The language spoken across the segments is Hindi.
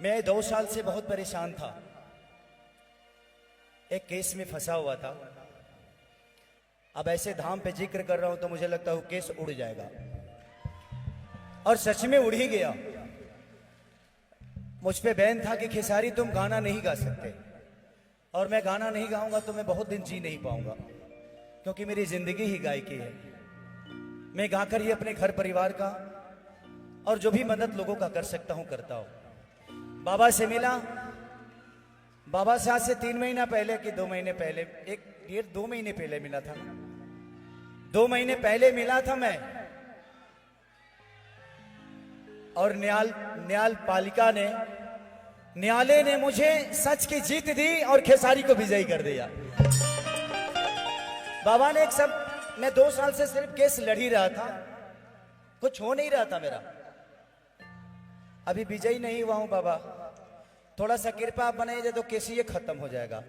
मैं 2 साल से बहुत परेशान था। एक केस में फंसा हुआ था। अब ऐसे धाम पे जिक्र कर रहा हूं तो मुझे लगता है वो केस उड़ जाएगा, और सच में उड़ ही गया। मुझ पे बैन था कि खेसारी तुम गाना नहीं गा सकते, और मैं गाना नहीं गाऊंगा तो मैं बहुत दिन जी नहीं पाऊंगा, क्योंकि मेरी जिंदगी ही गायकी है। मैं गाकर ही अपने घर परिवार का और जो भी मदद लोगों का कर सकता हूं करता हूं। बाबा से मिला। बाबा से आज से 3 महीना पहले कि 2 महीने पहले, 1-1.5-2 महीने पहले मिला था। 2 महीने पहले मिला था मैं, और न्यायालय ने मुझे सच की जीत दी और खेसारी को विजयी कर दिया। बाबा ने एक सब, मैं 2 साल से सिर्फ केस लड़ ही रहा था, कुछ हो नहीं रहा था मेरा। अभी विजयी नहीं हुआ हूं बाबा, थोड़ा सा कृपा बनाइए तो केस ये खत्म हो जाएगा।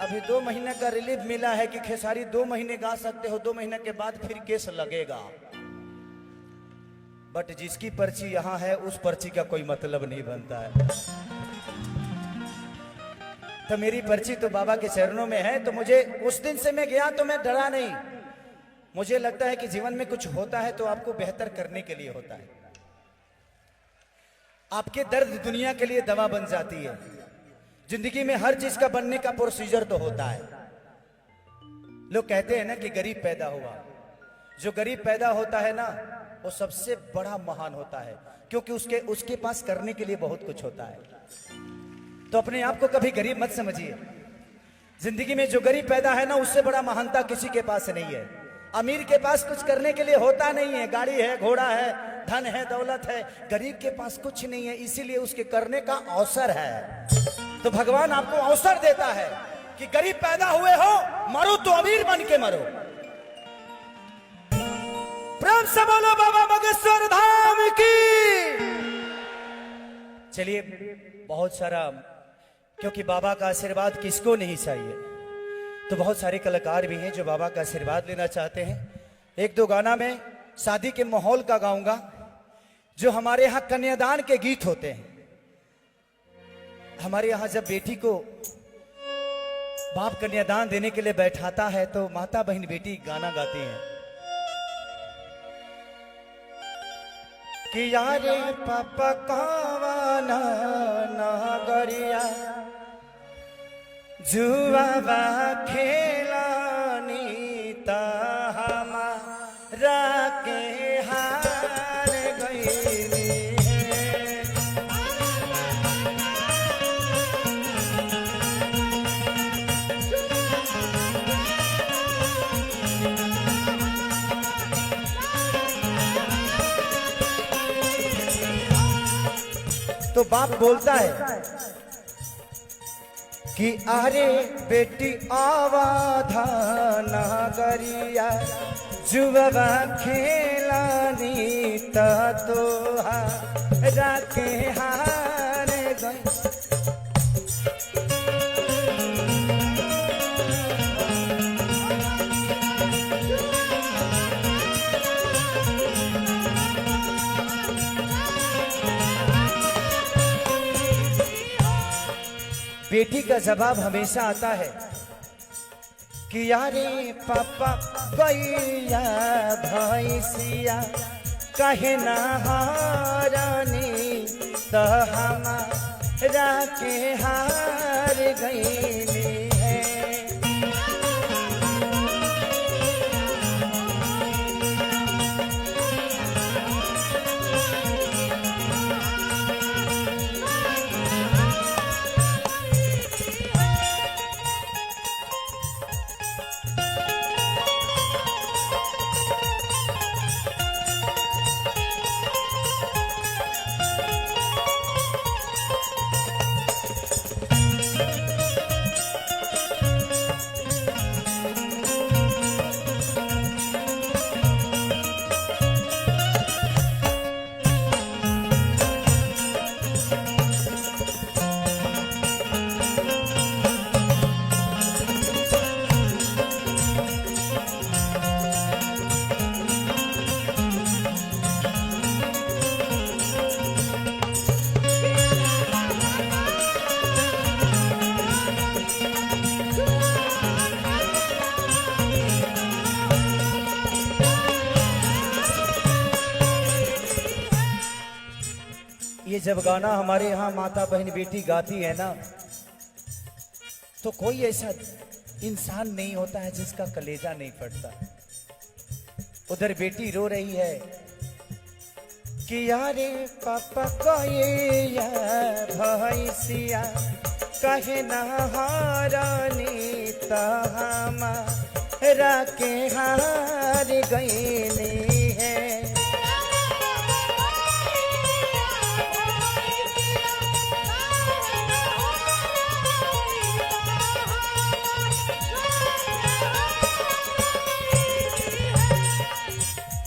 अभी 2 महीने का रिलीफ मिला है कि खेसारी 2 महीने गा सकते हो, 2 महीने के बाद फिर केस लगेगा। बट जिसकी पर्ची यहां है उस पर्ची का कोई मतलब नहीं बनता है। तो मेरी पर्ची तो बाबा के चरणों में है। तो मुझे उस दिन से मैं गया तो मैं डरा नहीं। मुझे लगता है कि जीवन में कुछ होता है तो आपको बेहतर करने के लिए होता है। आपके दर्द दुनिया के लिए दवा बन जाती है। जिंदगी में हर चीज का बनने का प्रोसीजर तो होता है। लोग कहते हैं ना कि गरीब पैदा हुआ। जो गरीब पैदा होता है ना, वो सबसे बड़ा महान होता है, क्योंकि उसके पास करने के लिए बहुत कुछ होता है। तो अपने आप को कभी गरीब मत समझिए। जिंदगी में जो गरीब पैदा है ना, उससे बड़ा महानता किसी के पास नहीं है। अमीर के पास कुछ करने के लिए होता नहीं है, गाड़ी है, घोड़ा है, धन है, दौलत है। गरीब के पास कुछ नहीं है, इसीलिए उसके करने का अवसर है। तो भगवान आपको अवसर देता है कि गरीब पैदा हुए हो, मरो तो अमीर बन के मरो। प्रेम से बोलो बाबा बागेश्वर धाम की। चलिए, बहुत सारा, क्योंकि बाबा का आशीर्वाद किसको नहीं चाहिए, तो बहुत सारे कलाकार भी हैं जो बाबा का आशीर्वाद लेना चाहते हैं। 1-2 गाना मैं शादी के माहौल का गाऊंगा, जो हमारे यहाँ कन्यादान के गीत होते हैं। हमारे यहाँ जब बेटी को बाप कन्यादान देने के लिए बैठाता है तो माता बहन बेटी गाना गाती हैं कि यारे पापा कावाना नागरिया जुआवा खेलानी ता हमारा के हार गईली है। तो बाप बोलता है कि अरे बेटी आवाधा नागरिया जुबा खेलानी ता तोहारा के हार गई। बेटी का जवाब हमेशा आता है कि यारे पापा गैया भैंसिया कहे ना हारानी तो हमारा के हार गईली है। ये जब गाना हमारे यहाँ माता बहन बेटी गाती है ना, तो कोई ऐसा इंसान नहीं होता है जिसका कलेजा नहीं फटता। उधर बेटी रो रही है कि यारे पापा को ये भैसिया कहे ना हारानी तहरा के हार गईली है।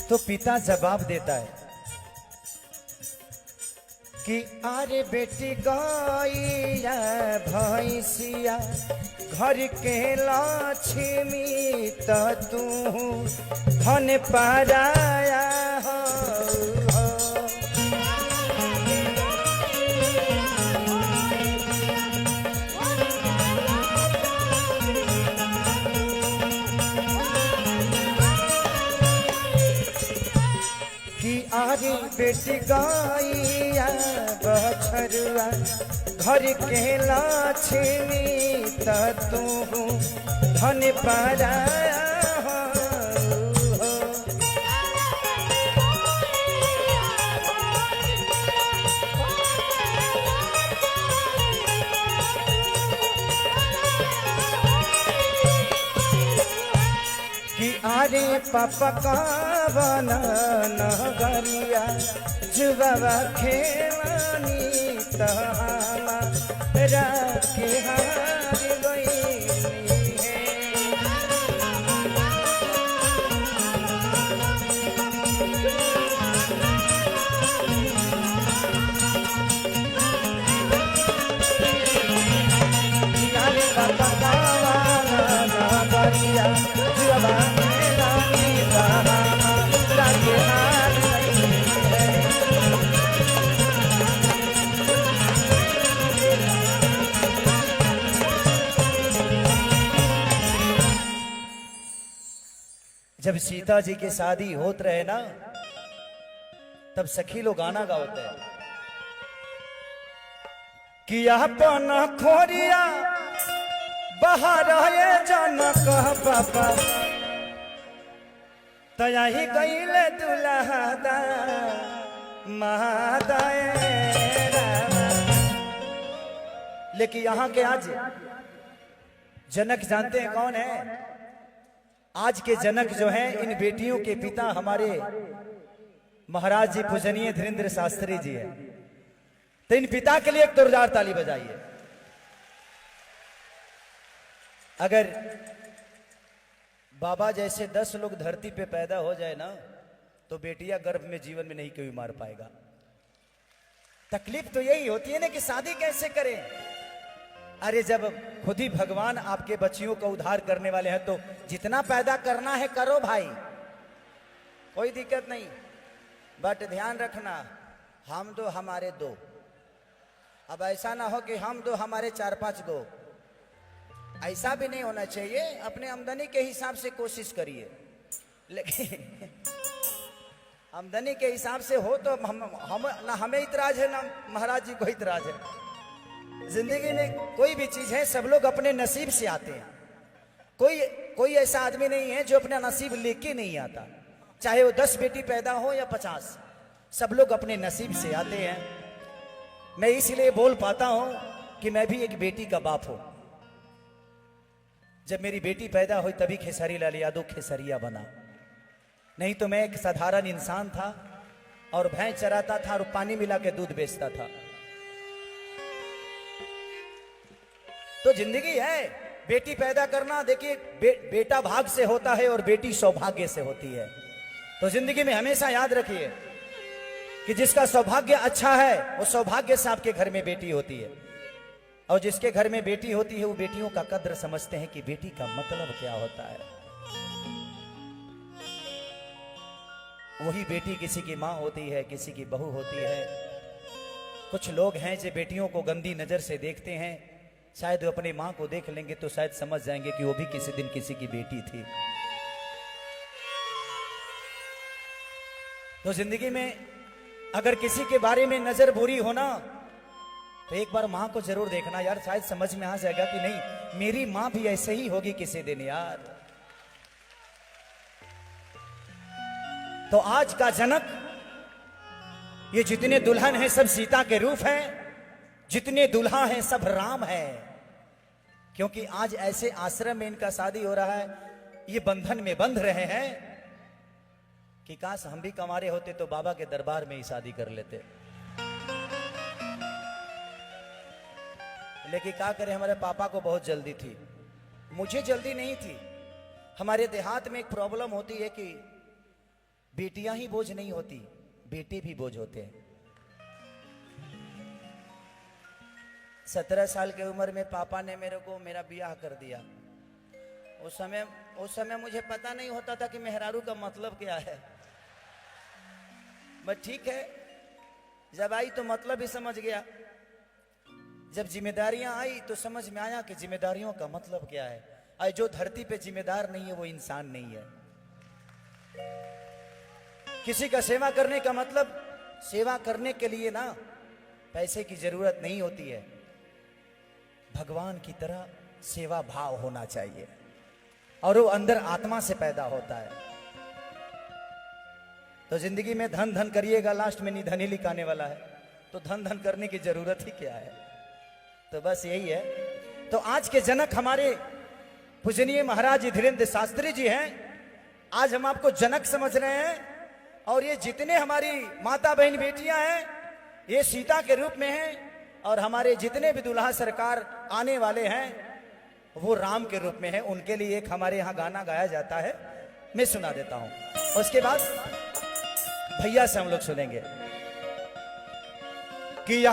तो पिता जवाब देता है कि अरे बेटी गैया भैंसिया घर के लक्ष्मी तो तू धन पराया हो। आरी बेटी गैया बछरुआ घर के लक्ष्मी तो तू धन पराया हो। कि आरे पापा का बना नगरिया जुबाबा खेवानी तहामा राखे हार गईली है। आरे पापा का बना नगरिया जुबाबा खेवानी तहामा राखे हार गईली है। जब सीता जी की शादी होत रहे ना, तब सखी लोग गाना गाते हैं कि अपन खोरिया बाहर है जनक पापा तया ही गईले दुल्हा महादाय। लेकिन यहाँ के आज जनक जानते हैं कौन है? आज के जनक जो हैं इन बेटियों के पिता हमारे महाराज जी पूजनीय धीरेन्द्र शास्त्री जी हैं। तो इन पिता के लिए एक जोरदार ताली बजाइए। अगर बाबा जैसे 10 लोग धरती पे पैदा हो जाए ना, तो बेटियां गर्भ में जीवन में नहीं कोई मार पाएगा। तकलीफ तो यही होती है ना कि शादी कैसे करें। अरे जब खुद ही भगवान आपके बच्चियों का उद्धार करने वाले हैं, तो जितना पैदा करना है करो भाई, कोई दिक्कत नहीं। बट ध्यान रखना, हम दो हमारे दो। अब ऐसा ना हो कि हम दो हमारे 4-5 दो, ऐसा भी नहीं होना चाहिए। अपने आमदनी के हिसाब से कोशिश करिए, लेकिन आमदनी के हिसाब से हो तो हम ना हमें इतराज है ना महाराज जी को इतराज है। जिंदगी में कोई भी चीज है, सब लोग अपने नसीब से आते हैं। कोई ऐसा आदमी नहीं है जो अपना नसीब लेके नहीं आता, चाहे वो 10 बेटी पैदा हो या 50, सब लोग अपने नसीब से आते हैं। मैं इसलिए बोल पाता हूं कि मैं भी एक बेटी का बाप हूं। जब मेरी बेटी पैदा हुई तभी खेसारी लाल यादव खेसरिया बना, नहीं तो मैं एक साधारण इंसान था और भैंस चराता था और पानी मिला के दूध बेचता था। तो जिंदगी है, बेटी पैदा करना देखिए बेटा भाग से होता है और बेटी सौभाग्य से होती है। तो जिंदगी में हमेशा याद रखिए कि जिसका सौभाग्य अच्छा है वो सौभाग्य से आपके घर में बेटी होती है, और जिसके घर में बेटी होती है वो बेटियों का कद्र समझते हैं कि बेटी का मतलब क्या होता है। वही बेटी किसी की माँ होती है, किसी की बहू होती है। कुछ लोग हैं जो बेटियों को गंदी नजर से देखते हैं, शायद वो अपनी माँ को देख लेंगे तो शायद समझ जाएंगे कि वो भी किसी दिन किसी की बेटी थी। तो जिंदगी में अगर किसी के बारे में नजर बुरी हो ना, तो एक बार मां को जरूर देखना यार, शायद समझ में आ जाएगा कि नहीं मेरी मां भी ऐसे ही होगी किसी दिन यार। तो आज का जनक, ये जितने दुल्हन हैं सब सीता के रूप हैं, जितने दुल्हा हैं सब राम हैं, क्योंकि आज ऐसे आश्रम में इनका शादी हो रहा है, ये बंधन में बंध रहे हैं कि काश हम भी कमारे होते तो बाबा के दरबार में ही शादी कर लेते। लेकिन क्या करें, हमारे पापा को बहुत जल्दी थी, मुझे जल्दी नहीं थी। हमारे देहात में एक प्रॉब्लम होती है कि बेटियां ही बोझ नहीं होती, बेटे भी बोझ होते हैं। 17 साल की उम्र में पापा ने मेरे को मेरा ब्याह कर दिया। उस समय मुझे पता नहीं होता था कि मेहरारू का मतलब क्या है। बस ठीक है, जब आई तो मतलब ही समझ गया, जब जिम्मेदारियां आई तो समझ में आया कि जिम्मेदारियों का मतलब क्या है। और जो धरती पे जिम्मेदार नहीं है वो इंसान नहीं है। किसी का सेवा करने का मतलब, सेवा करने के लिए ना पैसे की जरूरत नहीं होती है, भगवान की तरह सेवा भाव होना चाहिए, और वो अंदर आत्मा से पैदा होता है। तो जिंदगी में धन धन करिएगा, लास्ट में निधन ही लिखाने वाला है, तो धन धन करने की जरूरत ही क्या है। तो बस यही है। तो आज के जनक हमारे पूजनीय महाराज धीरेन्द्र शास्त्री जी हैं। आज हम आपको जनक समझ रहे हैं, और ये जितने हमारी माता बहन बेटियां हैं ये सीता के रूप में हैं, और हमारे जितने भी दुल्हा सरकार आने वाले हैं वो राम के रूप में हैं। उनके लिए एक हमारे यहाँ गाना गाया जाता है, मैं सुना देता हूं, उसके बाद भैया से हम लोग सुनेंगे कि यह